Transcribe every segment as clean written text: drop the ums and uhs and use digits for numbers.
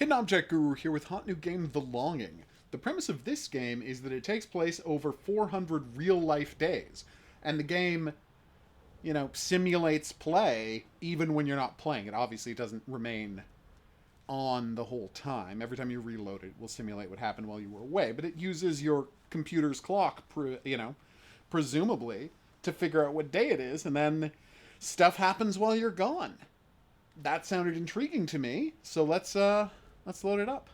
Hidden Object Guru here with hot new game The Longing. The premise of this game is that it takes place over 400 real life days, and the game, simulates play even when you're not playing. It obviously doesn't remain on the whole time. Every time you reload it, it will simulate what happened while you were away, but it uses your computer's clock, presumably, to figure out what day it is, and then stuff happens while you're gone. That sounded intriguing to me, so let's load it up.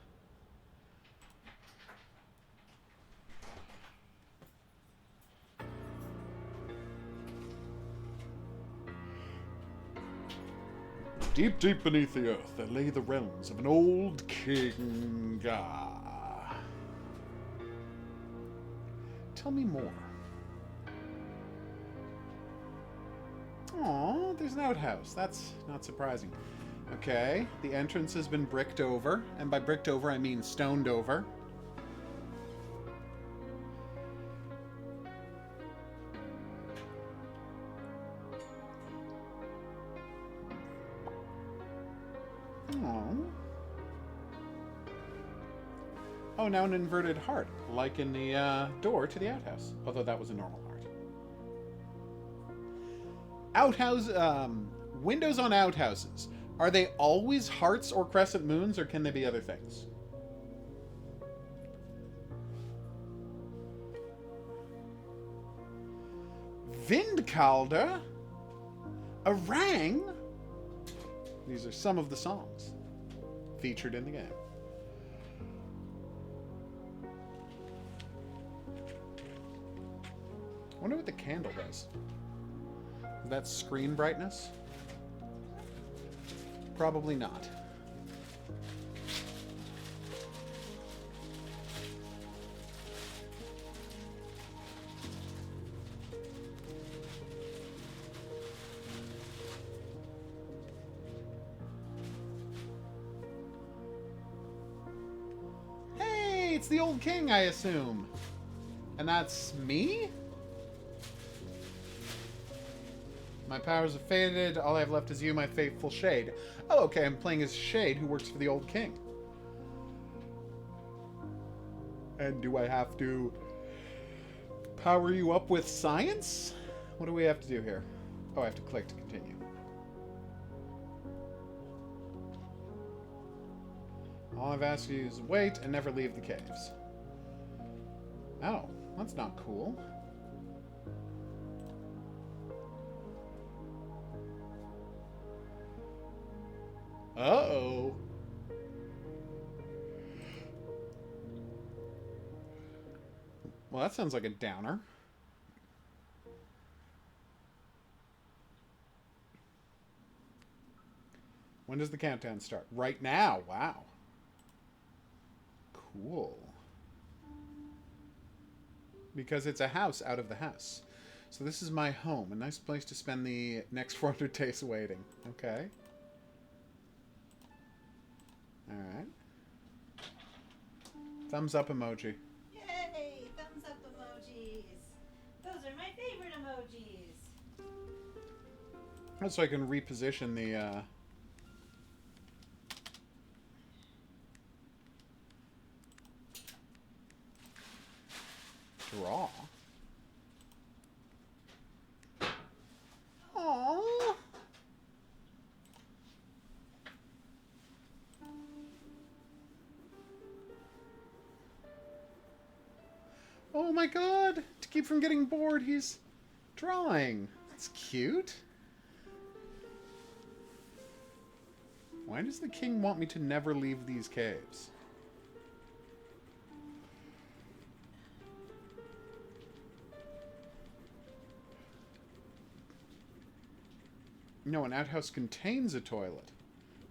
Deep, deep beneath the earth, there lay the realms of an old king. Tell me more. Aw, there's an outhouse. That's not surprising. Okay, the entrance has been bricked over, and by bricked over I mean stoned over. Oh, now an inverted heart, like in the door to the outhouse. Although that was a normal heart. Outhouse, windows on outhouses. Are they always hearts or crescent moons, or can they be other things? Vindkalder? Orang? These are some of the songs featured in the game. I wonder what the candle does. Is that screen brightness? Probably not. Hey, it's the old king, I assume. And that's me? My powers have faded. All I have left is you, my faithful shade. Oh, okay, I'm playing as Shade, who works for the old king. And do I have to power you up with science? What do we have to do here? Oh, I have to click to continue. All I've asked you is wait and never leave the caves. Oh, that's not cool. Uh-oh. Well, that sounds like a downer. When does the countdown start? Right now. Wow. Cool. Because it's a house out of the house. So this is my home. A nice place to spend the next 400 days waiting. Okay. Alright. Thumbs up emoji. Yay! Thumbs up emojis. Those are my favorite emojis. That's so I can reposition the, draw. Aww. Oh my god! To keep from getting bored, he's drawing. That's cute. Why does the king want me to never leave these caves? No, an outhouse contains a toilet.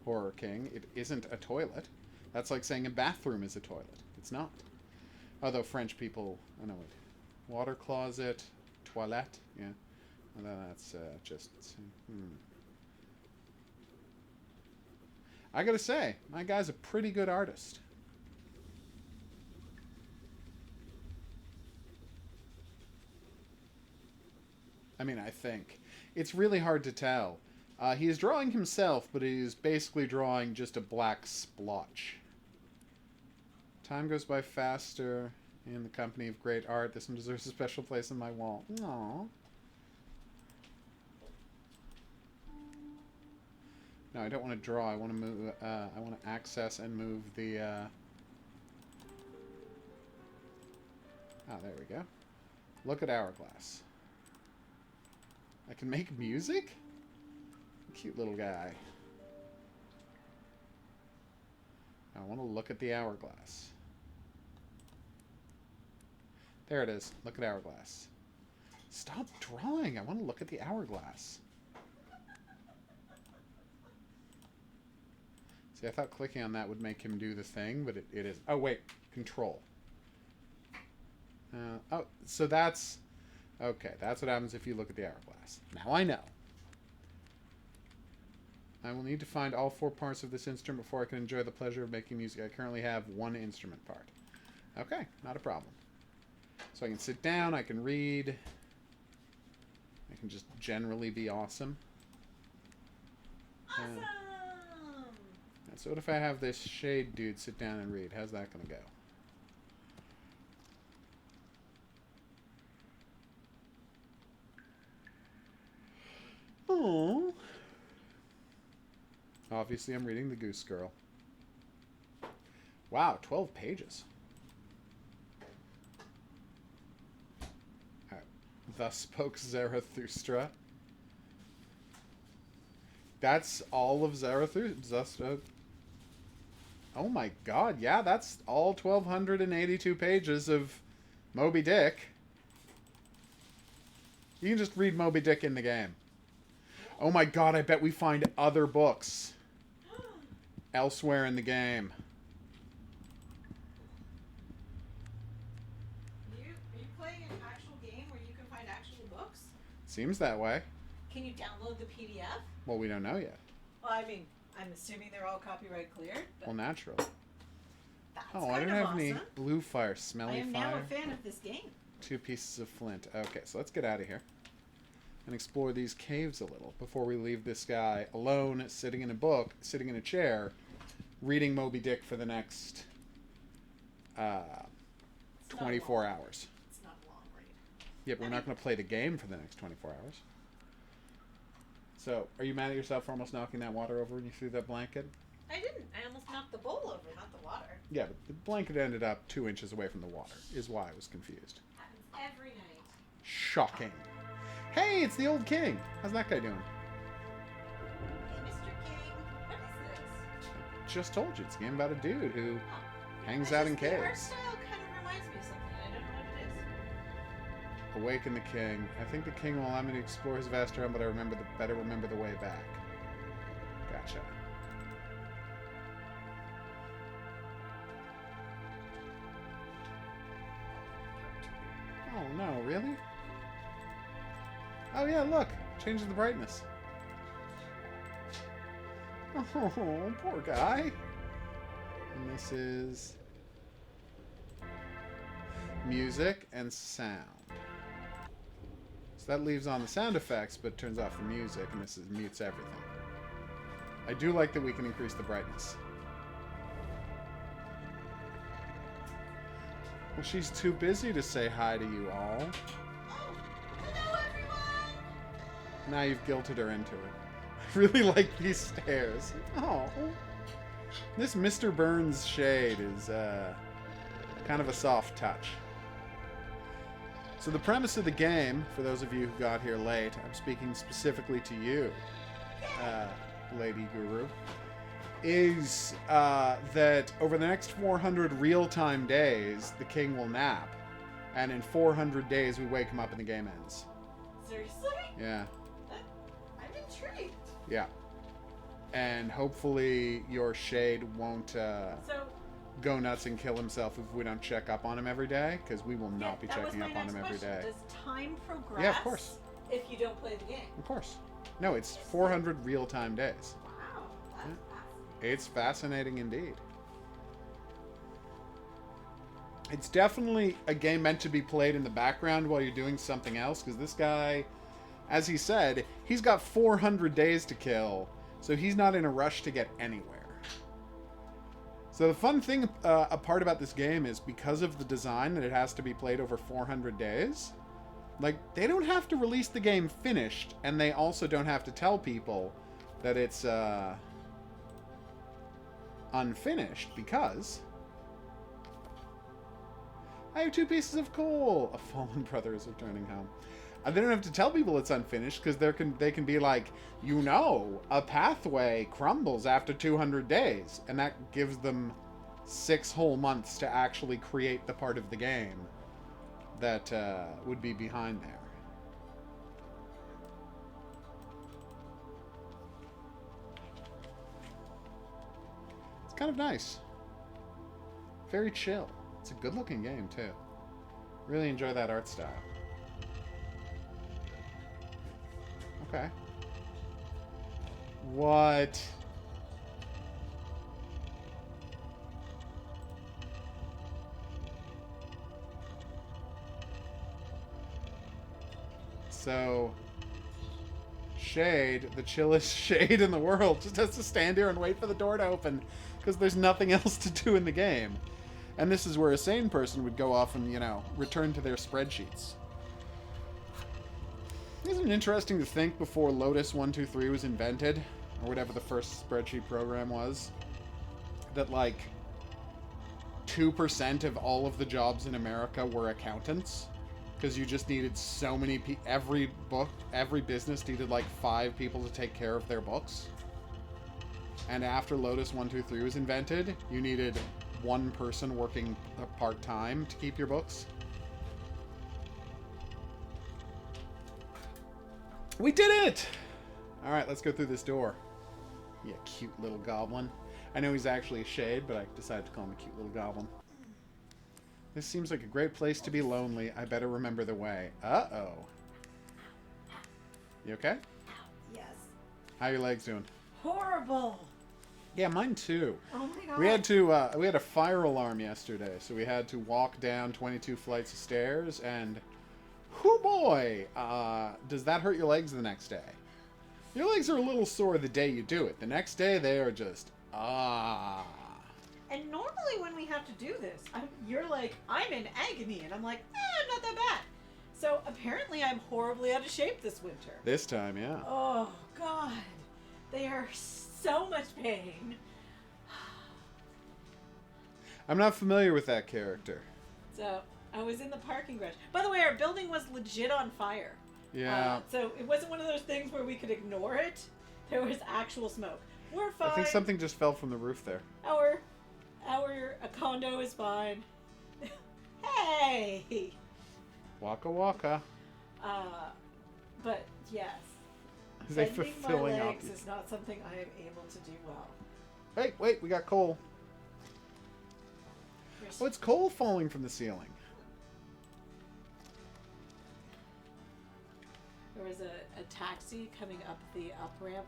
Horror King, it isn't a toilet. That's like saying a bathroom is a toilet. It's not. Although French people, I know it. Water closet, toilette, yeah. Well, that's just. I gotta say, my guy's a pretty good artist. I mean, I think. It's really hard to tell. He is drawing himself, but he's basically drawing just a black splotch. Time goes by faster in the company of great art. This one deserves a special place on my wall. Aww. No, I don't want to draw. I want to move. I want to access and move the. Ah, there we go. Look at Hourglass. I can make music? Cute little guy. I want to look at the Hourglass. There it is. Look at Hourglass. Stop drawing. I want to look at the Hourglass. See, I thought clicking on that would make him do the thing, but it is. Oh, wait. Control. Oh, so that's... Okay, that's what happens if you look at the Hourglass. Now I know. I will need to find all 4 parts of this instrument before I can enjoy the pleasure of making music. I currently have 1 instrument part. Okay, not a problem. So I can sit down, I can read. I can just generally be awesome. Awesome! So what if I have this shade dude sit down and read? How's that going to go? Oh. Obviously, I'm reading The Goose Girl. Wow, 12 pages. Thus spoke Zarathustra. That's all of Zarathustra. Oh my god, yeah, that's all 1,282 pages of Moby Dick. You can just read Moby Dick in the game. Oh my god, I bet we find other books elsewhere in the game. Are you playing an actual game where you can find actual books? Seems that way. Can you download the PDF? Well, we don't know yet. Well, I mean, I'm assuming they're all copyright cleared. But Well, natural. that's Oh, I kind don't of have any awesome. blue fire, I smelly am fire. now a fan of this game. 2 pieces of flint. Okay, so let's get out of here and explore these caves a little before we leave this guy alone, sitting in a chair, reading Moby Dick for the next 24 hours. It's not a long read. Yeah, but we're not going to play the game for the next 24 hours. So, are you mad at yourself for almost knocking that water over when you threw that blanket? I didn't. I almost knocked the bowl over, not the water. Yeah, but the blanket ended up 2 inches away from the water, is why I was confused. Happens every night. Shocking. Hey, it's the old king. How's that guy doing? Hey, Mr. King, what is this? Just told you, it's a game about a dude who Oh. hangs It's out just in the art caves. style kind of reminds me of something. I don't know what it is. Awaken the king. I think the king will allow me to explore his vast realm, but I better remember the way back. Gotcha. Oh no, really? Oh yeah, look! Changes the brightness. Oh, poor guy. And this is music and sound. So that leaves on the sound effects, but turns off the music, and this mutes everything. I do like that we can increase the brightness. Well, she's too busy to say hi to you all. Oh, hello everyone! Now you've guilted her into it. I really like these stairs. Oh. This Mr. Burns shade is kind of a soft touch. So the premise of the game, for those of you who got here late, I'm speaking specifically to you, Lady Guru, is that over the next 400 real-time days, the king will nap. And in 400 days, we wake him up and the game ends. Seriously? Yeah. I'm intrigued. Yeah. And hopefully your shade won't So, go nuts and kill himself if we don't check up on him every day, because we will not be that was checking my up on next him every question. day. Does time progress? Yeah, of course. If you don't play the game? Of course. No, it's 400 real-time days. Wow, that's Yeah. fascinating. It's fascinating indeed. It's definitely a game meant to be played in the background while you're doing something else, because this guy, as he said, he's got 400 days to kill, so he's not in a rush to get anywhere. So the fun thing, a part about this game is because of the design that it has to be played over 400 days, like, they don't have to release the game finished, and they also don't have to tell people that it's unfinished, because I have 2 pieces of coal. A fallen brother is returning home. They don't have to tell people it's unfinished, because they can be like, you know, a pathway crumbles after 200 days. And that gives them 6 whole months to actually create the part of the game that would be behind there. It's kind of nice. Very chill. It's a good-looking game, too. Really enjoy that art style. Okay. What? So, Shade, the chillest shade in the world, just has to stand here and wait for the door to open because there's nothing else to do in the game. And this is where a sane person would go off and, you know, return to their spreadsheets. Isn't it interesting to think before Lotus 123 was invented, or whatever the first spreadsheet program was, that like 2% of all of the jobs in America were accountants? Because you just needed so many every business needed like 5 people to take care of their books. And after Lotus 123 was invented, you needed 1 person working part-time to keep your books. We did it! Alright, let's go through this door. Yeah, cute little goblin. I know he's actually a shade, but I decided to call him a cute little goblin. This seems like a great place to be lonely. I better remember the way. Uh-oh. You okay? Yes. How are your legs doing? Horrible. Yeah, mine too. Oh my god. We had a fire alarm yesterday, so we had to walk down 22 flights of stairs, and whoo boy, does that hurt your legs the next day? Your legs are a little sore the day you do it. The next day, they are just, And normally when we have to do this, you're like, I'm in agony. And I'm like, I'm not that bad. So apparently I'm horribly out of shape this winter. This time, yeah. Oh, God. They are so much pain. I'm not familiar with that character. So I was in the parking garage. By the way, our building was legit on fire. Yeah. So it wasn't one of those things where we could ignore it. There was actual smoke. We're fine. I think something just fell from the roof there. Our condo is fine. Hey. Waka waka. But yes, They bending my fulfilling legs up. is not something I am able to do well. Hey, wait, we got coal. There's- Oh, it's coal falling from the ceiling. There was a taxi coming up the up ramp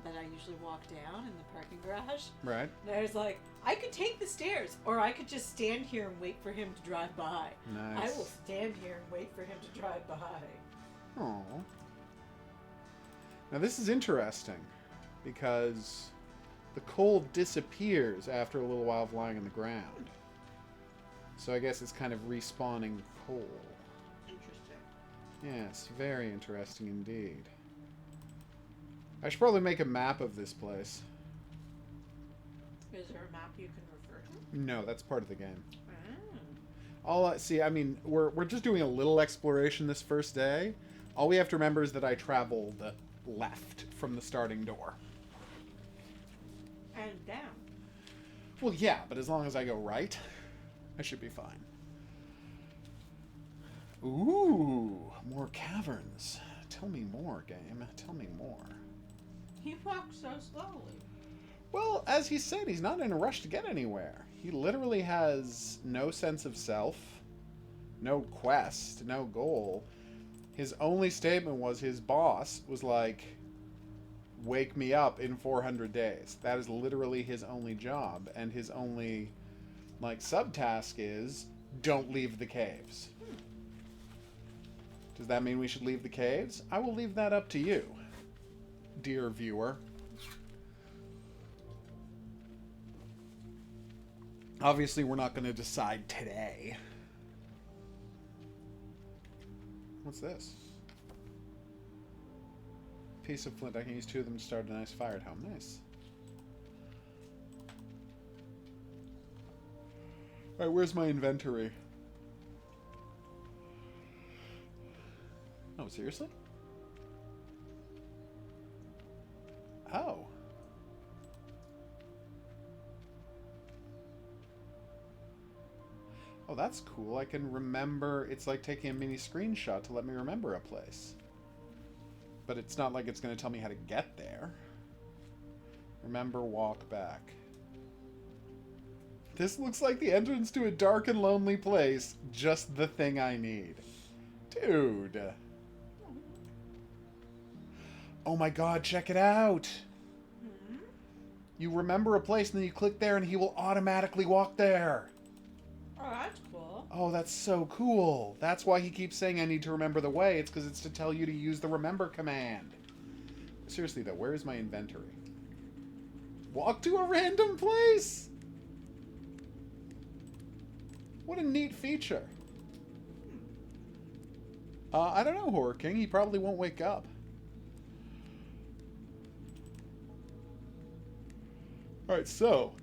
that I usually walk down in the parking garage. Right. And I was like, I could take the stairs, or I could just stand here and wait for him to drive by. Nice. I will stand here and wait for him to drive by. Oh. Now this is interesting because the coal disappears after a little while of lying on the ground. So I guess it's kind of respawning coal. Interesting. Yes, very interesting indeed. I should probably make a map of this place. Is there a map you can refer to? No, that's part of the game. Mm. See, I mean, we're just doing a little exploration this first day. All we have to remember is that I traveled left from the starting door. And down. Well, yeah, but as long as I go right, I should be fine. Ooh, more caverns. Tell me more, game. Tell me more. He walks so slowly. Well, as he said, he's not in a rush to get anywhere. He literally has no sense of self, no quest, no goal. His only statement was his boss was like, wake me up in 400 days. That is literally his only job. And his only, like, subtask is, don't leave the caves. Does that mean we should leave the caves? I will leave that up to you, dear viewer. Obviously, we're not going to decide today. What's this? Piece of flint. I can use 2 of them to start a nice fire at home. Nice. Alright, where's my inventory? Oh, seriously? Oh. Oh, that's cool. I can remember... It's like taking a mini screenshot to let me remember a place. But it's not like it's going to tell me how to get there. Remember, walk back. This looks like the entrance to a dark and lonely place. Just the thing I need. Dude. Oh my god, check it out. You remember a place and then you click there and he will automatically walk there. Oh, that's cool. Oh, that's so cool. That's why he keeps saying I need to remember the way. It's because it's to tell you to use the remember command. Seriously, though, where is my inventory? Walk to a random place? What a neat feature. I don't know, Horror King. He probably won't wake up. Alright, so...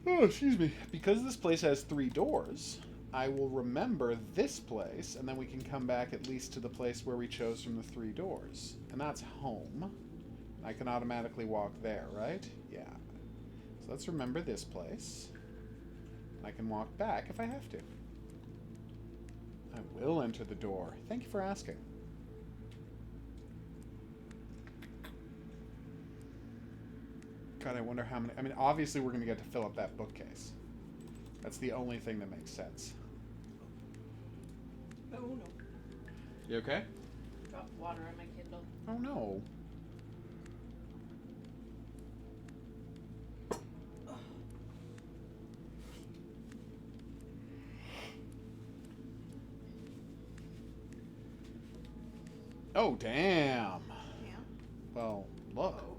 Oh, excuse me. Because this place has 3 doors, I will remember this place, and then we can come back at least to the place where we chose from the 3 doors. And that's home. I can automatically walk there, right? Yeah. So let's remember this place. I can walk back if I have to. I will enter the door. Thank you for asking. God, I wonder how many... I mean, obviously we're going to get to fill up that bookcase. That's the only thing that makes sense. Oh, no. You okay? Dropped water on my Kindle. Oh, no. Oh, damn. Yeah. Well, look. Oh.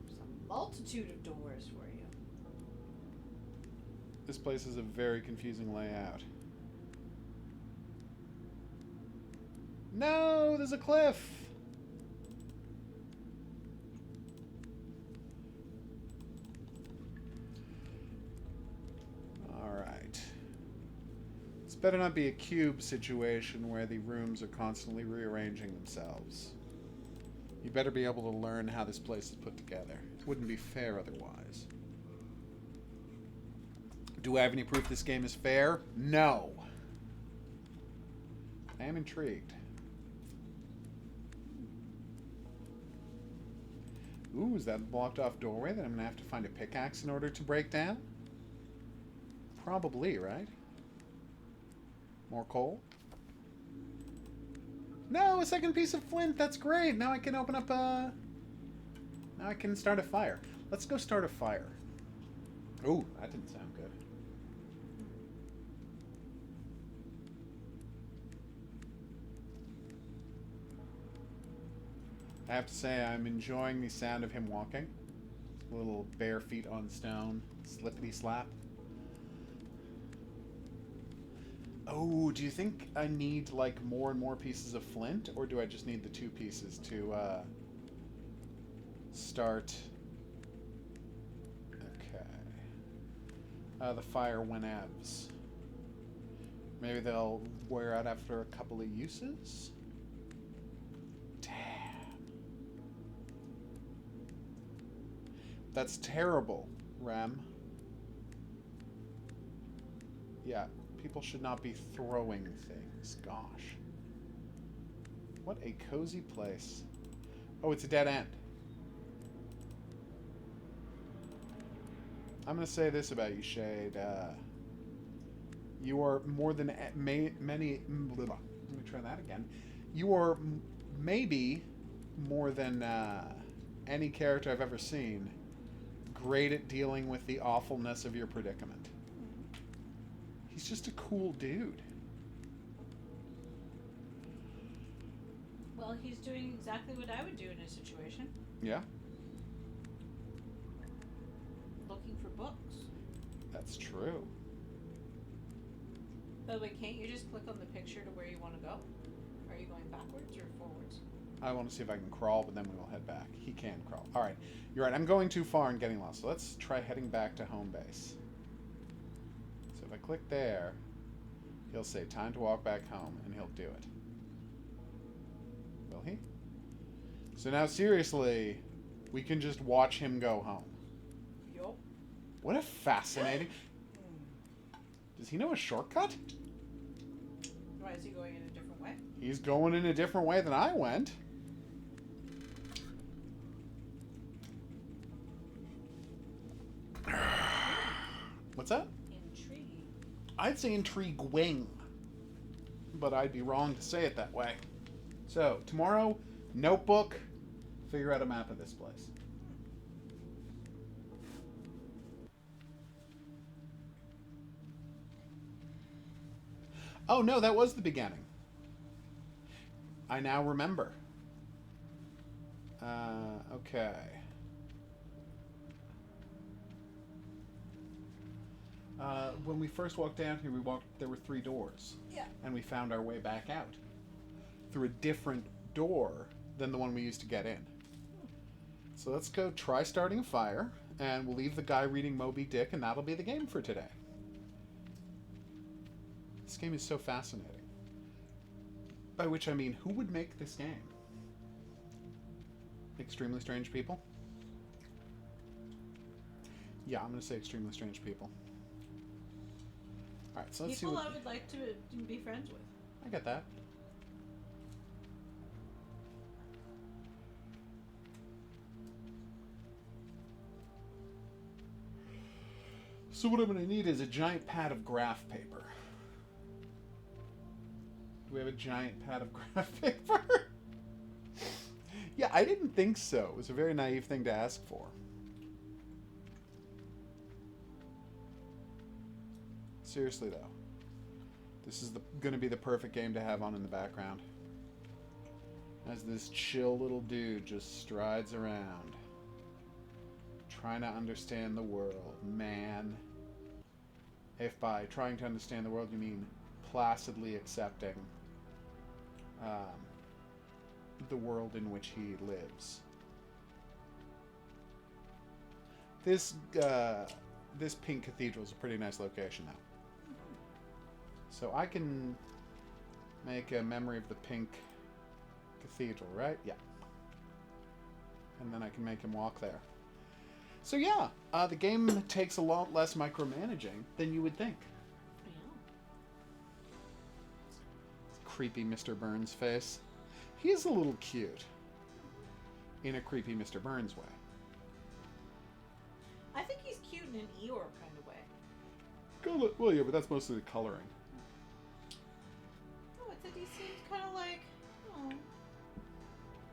There's a multitude of doors for you. This place is a very confusing layout. No, there's a cliff. Alright. This better not be a cube situation where the rooms are constantly rearranging themselves. You better be able to learn how this place is put together. It wouldn't be fair otherwise. Do I have any proof this game is fair? No. I am intrigued. Ooh, is that a blocked off doorway that I'm going to have to find a pickaxe in order to break down? Probably, right? More coal? No, a second piece of flint. That's great. Now I can open up a... Now I can start a fire. Let's go start a fire. Ooh, that didn't sound good. I have to say, I'm enjoying the sound of him walking. Little bare feet on stone. Slippity slap. Oh, do you think I need, like, more and more pieces of flint? Or do I just need the 2 pieces to, start... Okay. The fire whenevs. Maybe they'll wear out after a couple of uses? Damn. That's terrible, Rem. Yeah. People should not be throwing things. Gosh. What a cozy place. Oh, it's a dead end. I'm going to say this about you, Shade. You are more than many... Let me try that again. You are maybe more than any character I've ever seen great at dealing with the awfulness of your predicament. He's just a cool dude. Well, he's doing exactly what I would do in a situation. Yeah? Looking for books. That's true. By the way, can't you just click on the picture to where you want to go? Are you going backwards or forwards? I want to see if I can crawl, but then we will head back. He can crawl. All right. You're right. I'm going too far and getting lost. So let's try heading back to home base. So if I click there, he'll say time to walk back home, and he'll do it. Will he? So now, seriously, we can just watch him go home. Yup. What a fascinating... Does he know a shortcut? Why is he going in a different way? He's going in a different way than I went. What's that? Intriguing. I'd say intriguing, but I'd be wrong to say it that way. So, tomorrow, notebook, figure out a map of this place. Oh, no, that was the beginning. I now remember. Okay. When we first walked down here, there were 3 doors. Yeah. And we found our way back out through a different door than the one we used to get in. So let's go try starting a fire, and we'll leave the guy reading Moby Dick, and that'll be the game for today. This game is so fascinating. By which I mean, who would make this game? Extremely strange people? Yeah, I'm going to say extremely strange people. Alright, so let's see People what... I would like to be friends with. I get that. So what I'm going to need is a giant pad of graph paper. Do we have a giant pad of graph paper? Yeah, I didn't think so. It was a very naive thing to ask for. Seriously, though. This is going to be the perfect game to have on in the background. As this chill little dude just strides around. Trying to understand the world. Man. If by trying to understand the world you mean placidly accepting the world in which he lives. This pink cathedral is a pretty nice location, though. So I can make a memory of the pink cathedral, right? Yeah. And then I can make him walk there. So yeah, the game takes a lot less micromanaging than you would think. Creepy Mr. Burns face. He is a little cute. In a creepy Mr. Burns way. I think he's cute in an Eeyore kind of way. Well, yeah, but that's mostly the coloring. Oh, it's that he seems kind of like... Oh.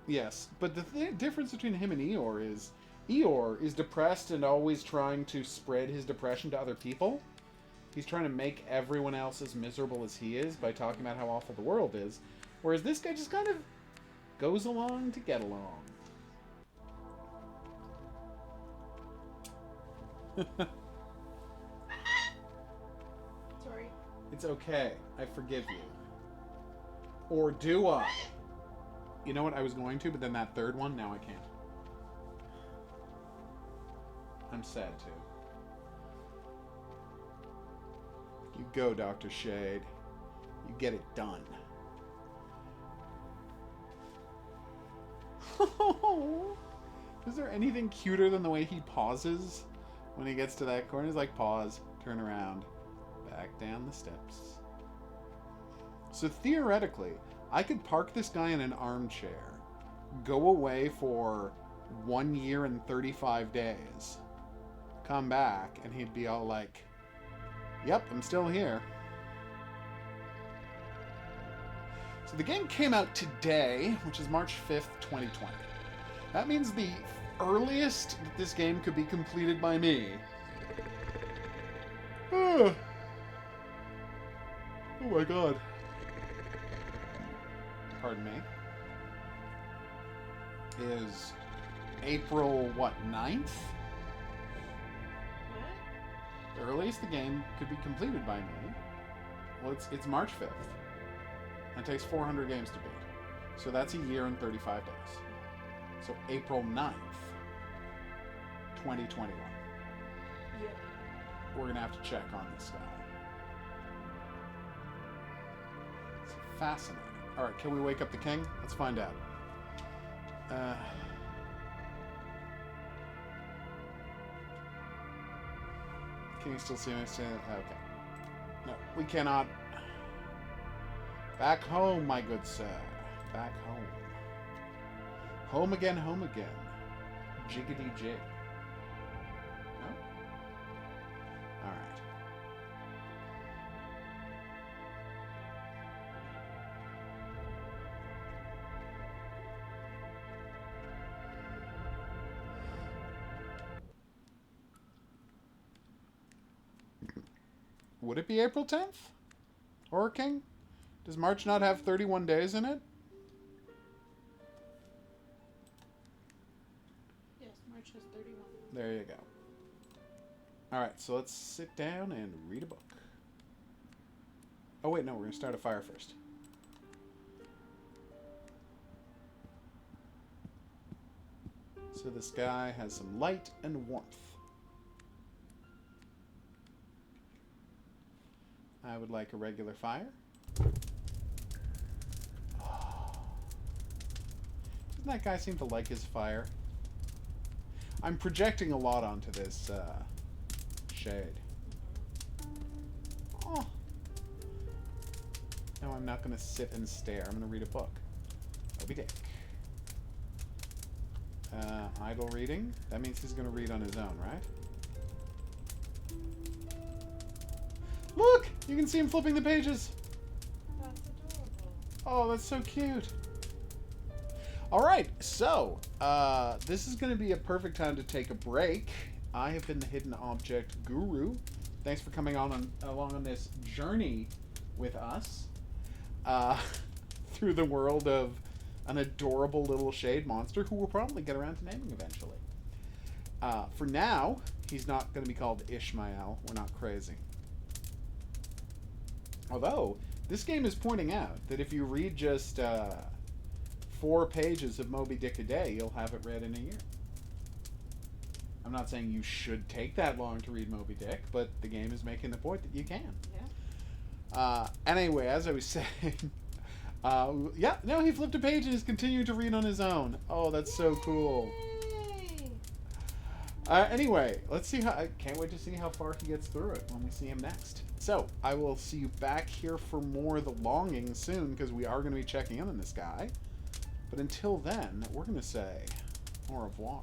Yes, but the difference between him and Eeyore is depressed and always trying to spread his depression to other people. He's trying to make everyone else as miserable as he is by talking about how awful the world is. Whereas this guy just kind of goes along to get along. Sorry. It's okay. I forgive you. Or do I? You know what? I was going to, but then that third one, now I can't. I'm sad, too. You go, Dr. Shade. You get it done. Is there anything cuter than the way he pauses when he gets to that corner? He's like, pause, turn around, back down the steps. So theoretically, I could park this guy in an armchair, go away for 1 year and 35 days, come back, and he'd be all like, yep, I'm still here. So the game came out today, which is March 5th, 2020. That means the earliest that this game could be completed by me. Oh my god. Pardon me. Is April, what, 9th? What? earliest the game could be completed by me, well, it's March 5th. And it takes 400 games to beat. So that's a year and 35 days. So April 9th, 2021. Yep. We're going to have to check on this guy. It's fascinating. All right, can we wake up the king? Let's find out. Can you still see me? Okay. No, we cannot. Back home, my good sir. Back home. Home again, home again. Jiggity jig. No? Alright. Would it be April 10th? Horror King? Does March not have 31 days in it? Yes, March has 31. There you go. Alright, so let's sit down and read a book. Oh wait, no, we're going to start a fire first. So this guy has some light and warmth. I would like a regular fire. Doesn't that guy seem to like his fire? I'm projecting a lot onto this shade. Oh. No, I'm not going to sit and stare. I'm going to read a book. Moby Dick. Idle reading. That means he's going to read on his own, right? Look! You can see him flipping the pages. That's adorable. Oh, that's so cute. Alright, so, this is going to be a perfect time to take a break. I have been the Hidden Object Guru. Thanks for coming along on this journey with us through the world of an adorable little shade monster who we'll probably get around to naming eventually. For now, he's not going to be called Ishmael. We're not crazy. Although, this game is pointing out that if you read just 4 pages of Moby Dick a day, you'll have it read in a year. I'm not saying you should take that long to read Moby Dick, but the game is making the point that you can. Yeah. Anyway, as I was saying, yeah, no, he flipped a page and is continuing to read on his own. Oh, that's so cool. Yay! Anyway, let's see how. I can't wait to see how far he gets through it when we see him next. So, I will see you back here for more of The Longing soon, because we are going to be checking in on this guy. But until then, we're going to say au revoir.